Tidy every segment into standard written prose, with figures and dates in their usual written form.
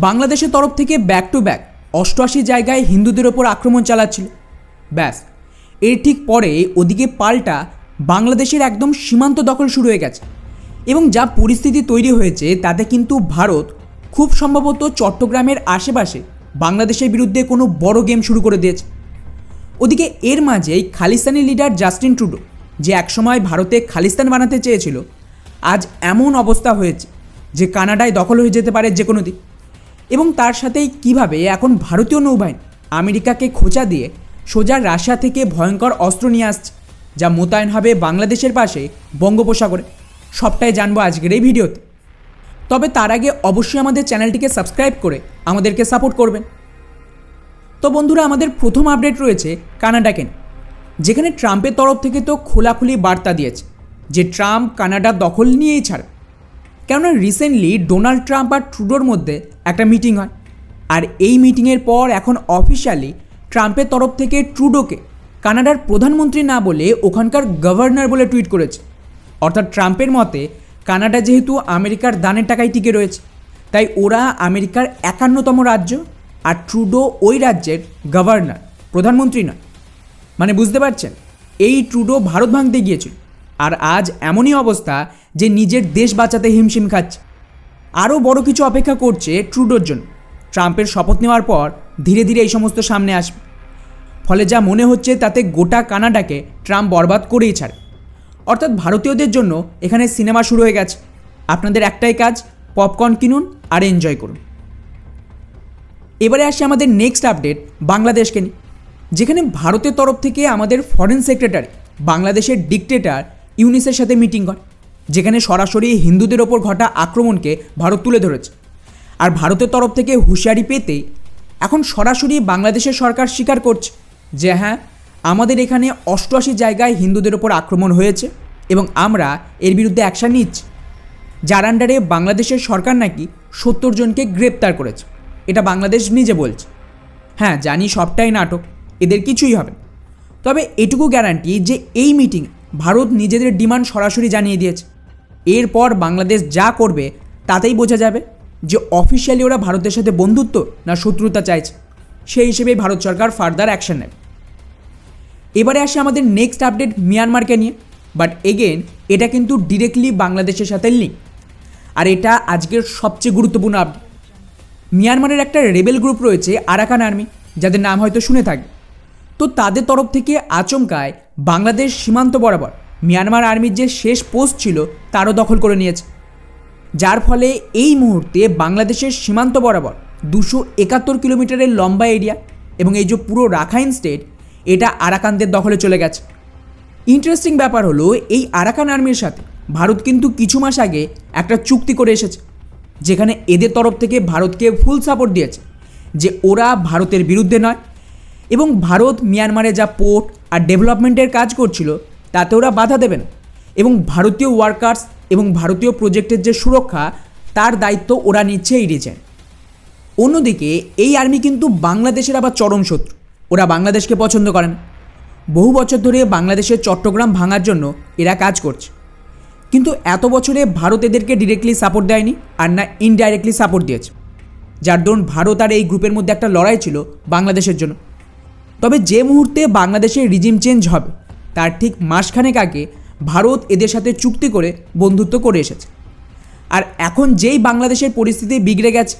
বাংলাদেশের তরফ থেকে ব্যাক টু ব্যাক 88 জায়গায় হিন্দুদের ওপর আক্রমণ চালাচ্ছিল। ব্যাস, এর ঠিক পরে ওদিকে পাল্টা বাংলাদেশের একদম সীমান্ত দখল শুরু হয়ে গেছে এবং যা পরিস্থিতি তৈরি হয়েছে তাতে কিন্তু ভারত খুব সম্ভবত চট্টগ্রামের আশেপাশে বাংলাদেশের বিরুদ্ধে কোনো বড় গেম শুরু করে দিয়েছে। ওদিকে এর মাঝেই খালিস্তানি লিডার জাস্টিন ট্রুডো, যে একসময় ভারতে খালিস্তান বানাতে চেয়েছিল, আজ এমন অবস্থা হয়েছে যে কানাডায় দখল হয়ে যেতে পারে যে কোনো দিন। এবং তার সাথেই কিভাবে এখন ভারতীয় নৌবাহিনী আমেরিকাকে খোঁচা দিয়ে সোজা রাশিয়া থেকে ভয়ঙ্কর অস্ত্র নিয়ে আসছে, যা মোতায়েন হবে বাংলাদেশের পাশে বঙ্গোপসাগরে। সবটাই জানবো আজকের এই ভিডিওতে। তবে তার আগে অবশ্যই আমাদের চ্যানেলটিকে সাবস্ক্রাইব করে আমাদেরকে সাপোর্ট করবেন। তো বন্ধুরা, আমাদের প্রথম আপডেট রয়েছে কানাডাকে নিয়ে, যেখানে ট্রাম্পের তরফ থেকে তো খোলাখুলি বার্তা দিয়েছে যে ট্রাম্প কানাডার দখল নিয়েই ছাড়বে। কেননা রিসেন্টলি ডোনাল্ড ট্রাম্প আর ট্রুডোর মধ্যে একটা মিটিং হয়, আর এই মিটিংয়ের পর এখন অফিসিয়ালি ট্রাম্পের তরফ থেকে ট্রুডোকে কানাডার প্রধানমন্ত্রী না বলে ওখানকার গভর্নর বলে টুইট করেছে। অর্থাৎ ট্রাম্পের মতে কানাডা যেহেতু আমেরিকার দানের টাকায় টিকে রয়েছে, তাই ওরা আমেরিকার 51তম রাজ্য, আর ট্রুডো ওই রাজ্যের গভর্নর, প্রধানমন্ত্রী নয়। মানে বুঝতে পারছেন, এই ট্রুডো ভারত ভাঙতে গিয়েছিল, আর আজ এমনই অবস্থা যে নিজের দেশ বাঁচাতে হিমশিম খাচ্ছে। আরও বড় কিছু অপেক্ষা করছে ট্রুডোর জন্য। ট্রাম্পের শপথ নেওয়ার পর ধীরে ধীরে এই সমস্ত সামনে আসবে। ফলে যা মনে হচ্ছে তাতে গোটা কানাডাকে ট্রাম্প বরবাদ করেই ছাড়ে। অর্থাৎ ভারতীয়দের জন্য এখানে সিনেমা শুরু হয়ে গেছে। আপনাদের একটাই কাজ, পপকর্ন কিনুন আর এনজয় করুন। এবারে আসি আমাদের নেক্সট আপডেট বাংলাদেশকে নিয়ে, যেখানে ভারতের তরফ থেকে আমাদের ফরেন সেক্রেটারি বাংলাদেশের ডিকটেটর ইউনিসের সাথে মিটিং করে, যেখানে সরাসরি হিন্দুদের ওপর ঘটা আক্রমণকে ভারত তুলে ধরেছে। আর ভারতের তরফ থেকে হুঁশিয়ারি পেতে এখন সরাসরি বাংলাদেশের সরকার স্বীকার করছে যে হ্যাঁ, আমাদের এখানে 88 জায়গায় হিন্দুদের ওপর আক্রমণ হয়েছে এবং আমরা এর বিরুদ্ধে অ্যাকশান নিচ্ছি। যার আন্ডারে বাংলাদেশের সরকার নাকি 70 জনকে গ্রেপ্তার করেছে, এটা বাংলাদেশ নিজে বলছে। হ্যাঁ, জানি সবটাই নাটক, এদের কিছুই হবে না। তবে এটুকু গ্যারান্টি যে এই মিটিং ভারত নিজেদের ডিমান্ড সরাসরি জানিয়ে দিয়েছে। এরপর বাংলাদেশ যা করবে তাতেই বোঝা যাবে যে অফিসিয়ালি ওরা ভারতের সাথে বন্ধুত্ব না শত্রুতা চাইছে। সেই হিসেবেই ভারত সরকার ফার্দার অ্যাকশন নেবে। এবারে আসে আমাদের নেক্সট আপডেট মিয়ানমারকে নিয়ে, বাট এগেন এটা কিন্তু ডিরেক্টলি বাংলাদেশের সাথে লিঙ্ক, আর এটা আজকের সবচেয়ে গুরুত্বপূর্ণ আপডেট। মিয়ানমারের একটা রেবেল গ্রুপ রয়েছে আরাকান আর্মি, যাদের নাম হয়তো শুনে থাকবে। তো তাদের তরফ থেকে আচমকায় বাংলাদেশ সীমান্ত বরাবর মিয়ানমার আর্মির যে শেষ পোস্ট ছিল তারও দখল করে নিয়েছে, যার ফলে এই মুহূর্তে বাংলাদেশের সীমান্ত বরাবর 271 কিলোমিটারের লম্বা এরিয়া এবং এই যে পুরো রাখাইন স্টেট, এটা আরাকানদের দখলে চলে গেছে। ইন্টারেস্টিং ব্যাপার হলো, এই আরাকান আর্মির সাথে ভারত কিন্তু কিছু মাস আগে একটা চুক্তি করে এসেছে, যেখানে এদের তরফ থেকে ভারতকে ফুল সাপোর্ট দিয়েছে যে ওরা ভারতের বিরুদ্ধে নয়, এবং ভারত মিয়ানমারে যা পোর্ট আর ডেভেলপমেন্টের কাজ করছিল তাতে ওরা বাধা দেবে না, এবং ভারতীয় ওয়ার্কার্স এবং ভারতীয় প্রজেক্টের যে সুরক্ষা তার দায়িত্ব ওরা নিচ্ছে এই রিজনে। অন্যদিকে এই আর্মি কিন্তু বাংলাদেশের আবার চরম শত্রু, ওরা বাংলাদেশকে পছন্দ করে না। বহু বছর ধরে বাংলাদেশের চট্টগ্রাম ভাঙার জন্য এরা কাজ করছে, কিন্তু এত বছরে ভারত এদেরকে ডিরেক্টলি সাপোর্ট দেয়নি, আর না ইনডাইরেক্টলি সাপোর্ট দিয়েছে, যার দরুন ভারত আর এই গ্রুপের মধ্যে একটা লড়াই ছিল বাংলাদেশের জন্য। তবে যে মুহূর্তে বাংলাদেশের রিজিম চেঞ্জ হবে তার ঠিক মাসখানেক আগে ভারত এদের সাথে চুক্তি করে বন্ধুত্ব করে এসেছে। আর এখন যেই বাংলাদেশের পরিস্থিতি বিগড়ে গেছে,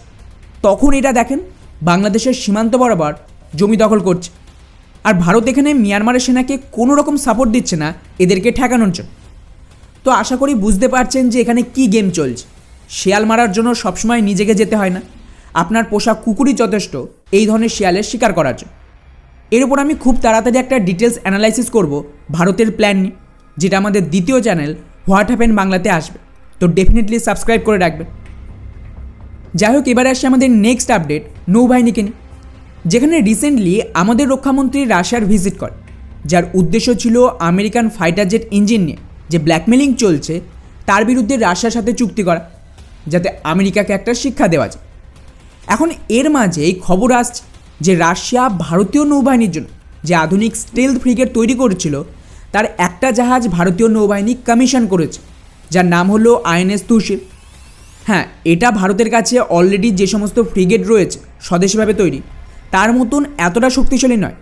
তখন এটা দেখেন বাংলাদেশের সীমান্ত বরাবর জমি দখল করছে, আর ভারত এখানে মিয়ানমারের সেনাকে কোনো রকম সাপোর্ট দিচ্ছে না এদেরকে ঠেকানোর জন্য। তো আশা করি বুঝতে পারছেন যে এখানে কি গেম চলছে। শিয়াল মারার জন্য সবসময় নিজেকে যেতে হয় না, আপনার পোষা কুকুরই যথেষ্ট এই ধরনের শিয়ালের শিকার করার জন্য। এর উপর আমি খুব তাড়াতাড়ি একটা ডিটেলস অ্যানালাইসিস করব ভারতের প্ল্যান নিয়ে, যেটা আমাদের দ্বিতীয় চ্যানেল হোয়াট হ্যাপেন বাংলাতে আসবে, তো ডেফিনেটলি সাবস্ক্রাইব করে রাখবেন। যাই হোক, এবারে আসছে আমাদের নেক্সট আপডেট নৌবাহিনীকে নিয়ে, যেখানে রিসেন্টলি আমাদের রক্ষামন্ত্রী রাশিয়ার ভিজিট করে, যার উদ্দেশ্য ছিল আমেরিকান ফাইটার জেট ইঞ্জিন নিয়ে যে ব্ল্যাকমেলিং চলছে তার বিরুদ্ধে রাশিয়ার সাথে চুক্তি করা, যাতে আমেরিকাকে একটা শিক্ষা দেওয়া যায়। এখন এর মাঝেই খবর আসছে যে রাশিয়া ভারতীয় নৌবাহিনীর জন্য যে আধুনিক স্টেলথ ফ্রিগেট তৈরি করেছিল তার একটা জাহাজ ভারতীয় নৌবাহিনী কমিশন করেছে, যার নাম হলো আইএনএস তুশির। হ্যাঁ, এটা ভারতের কাছে অলরেডি যে সমস্ত ফ্রিগেট রয়েছে স্বদেশীভাবে তৈরি তার মতন এতটা শক্তিশালী নয়।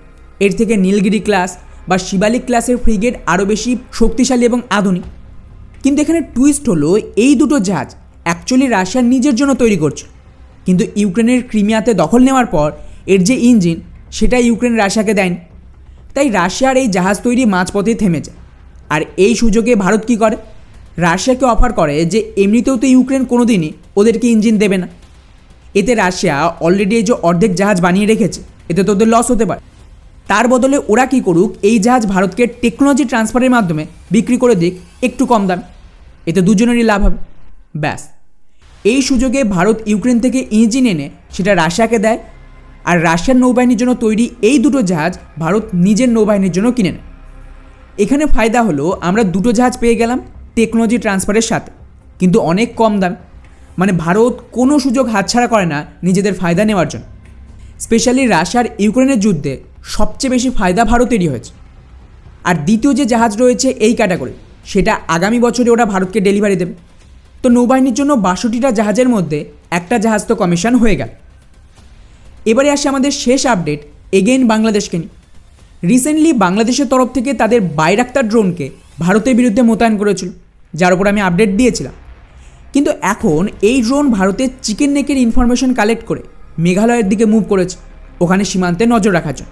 এর থেকে নীলগিরি ক্লাস বা শিবালিক ক্লাসের ফ্রিগেট আরও বেশি শক্তিশালী এবং আধুনিক। কিন্তু এখানে টুইস্ট হলো এই দুটো জাহাজ অ্যাকচুয়ালি রাশিয়ার নিজের জন্য তৈরি করছে, কিন্তু ইউক্রেনের ক্রিমিয়াতে দখল নেওয়ার পর এর যে ইঞ্জিন সেটা ইউক্রেন রাশিয়াকে দেয়নি। তাই রাশিয়ার এই জাহাজ তৈরি মাঝপথেই থেমে যায়। আর এই সুযোগে ভারত কী করে, রাশিয়াকে অফার করে যে এমনিতেও তো ইউক্রেন কোনো দিনই ওদেরকে ইঞ্জিন দেবে না। এতে রাশিয়া অলরেডি এই যে অর্ধেক জাহাজ বানিয়ে রেখেছে এতে তো ওদের লস হতে পারে। তার বদলে ওরা কী করুক, এই জাহাজ ভারতকে টেকনোলজি ট্রান্সফারের মাধ্যমে বিক্রি করে দিক একটু কম দাম, এতে দুজনেরই লাভ হবে। ব্যাস, এই সুযোগে ভারত ইউক্রেন থেকে ইঞ্জিন এনে সেটা রাশিয়াকে দেয়, আর রাশিয়ার নৌবাহিনীর জন্য তৈরি এই দুটো জাহাজ ভারত নিজের নৌবাহিনীর জন্য কিনে নেয়। এখানে ফায়দা হলো আমরা দুটো জাহাজ পেয়ে গেলাম টেকনোলজি ট্রান্সফারের সাথে, কিন্তু অনেক কম দাম। মানে ভারত কোনো সুযোগ হাতছাড়া করে না নিজেদের ফায়দা নেওয়ার জন্য। স্পেশালি রাশিয়ার ইউক্রেনের যুদ্ধে সবচেয়ে বেশি ফায়দা ভারতেরই হয়েছে। আর দ্বিতীয় যে জাহাজ রয়েছে এই ক্যাটাগরি, সেটা আগামী বছরে ওরা ভারতকে ডেলিভারি দেবে। তো নৌবাহিনীর জন্য 62টা জাহাজের মধ্যে একটা জাহাজ তো কমিশন হয়ে গেল। এবারে আসে আমাদের শেষ আপডেট, এগেইন বাংলাদেশকে নিয়ে। রিসেন্টলি বাংলাদেশের তরফ থেকে তাদের বাইরাক্তার ড্রোনকে ভারতের বিরুদ্ধে মোতায়েন করেছিল, যার উপর আমি আপডেট দিয়েছিলাম। কিন্তু এখন এই ড্রোন ভারতের চিকেন নেকের ইনফরমেশন কালেক্ট করে মেঘালয়ের দিকে মুভ করেছে, ওখানে সীমান্তে নজর রাখার জন্য।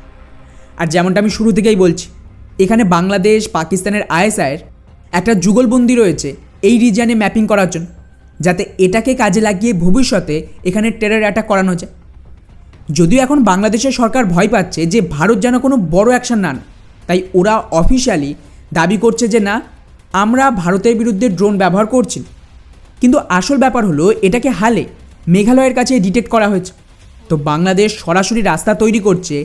আর যেমনটা আমি শুরু থেকেই বলছি, এখানে বাংলাদেশ পাকিস্তানের আইএসআইয়ের একটা যুগলবন্দি রয়েছে এই রিজিয়নে ম্যাপিং করার জন্য, যাতে এটাকে কাজে লাগিয়ে ভবিষ্যতে এখানে টেরর অ্যাটাক করানো যায়। যদিও এখন বাংলাদেশের সরকার ভয় পাচ্ছে যে ভারত যেন কোনো বড় অ্যাকশন না নেয়, তাই ওরা অফিশিয়ালি দাবি করছে যে না, আমরা ভারতের বিরুদ্ধে ড্রোন ব্যবহার করছি। কিন্তু আসল ব্যাপার হলো এটাকে হালে মেঘালয়ের কাছে ডিটেক্ট করা হয়েছে। তো বাংলাদেশ সরাসরি রাস্তা তৈরি করছে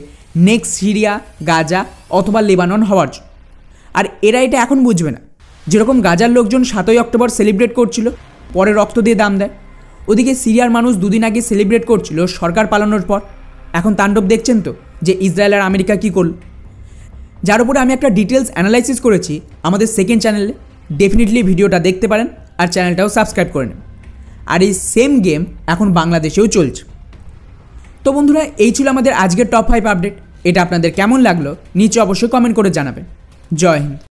নেক্সট সিরিয়া, গাজা অথবা লেবানন হওয়ার জন্য। আর এরা এটা এখন বুঝবে না, যেরকম গাজার লোকজন 7ই অক্টোবর সেলিব্রেট করছিল, পরে রক্ত দিয়ে দাম দেয়, ওদিকে সিরিয়ার মানুষ দুদিন আগে সেলিব্রেট করছিল সরকার পালানোর পর। এখন তাণ্ডব দেখছেন তো যে ইসরায়েল আর আমেরিকা কী করল, যার উপরে আমি একটা ডিটেলস অ্যানালাইসিস করেছি আমাদের সেকেন্ড চ্যানেলে। ডেফিনেটলি ভিডিওটা দেখতে পারেন আর চ্যানেলটাও সাবস্ক্রাইব করে নেন। আর এই সেম গেম এখন বাংলাদেশেও চলছে। তো বন্ধুরা, এই ছিল আমাদের আজকের টপ 5 আপডেট। এটা আপনাদের কেমন লাগলো নিচে অবশ্যই কমেন্ট করে জানাবেন। জয় হিন্দ।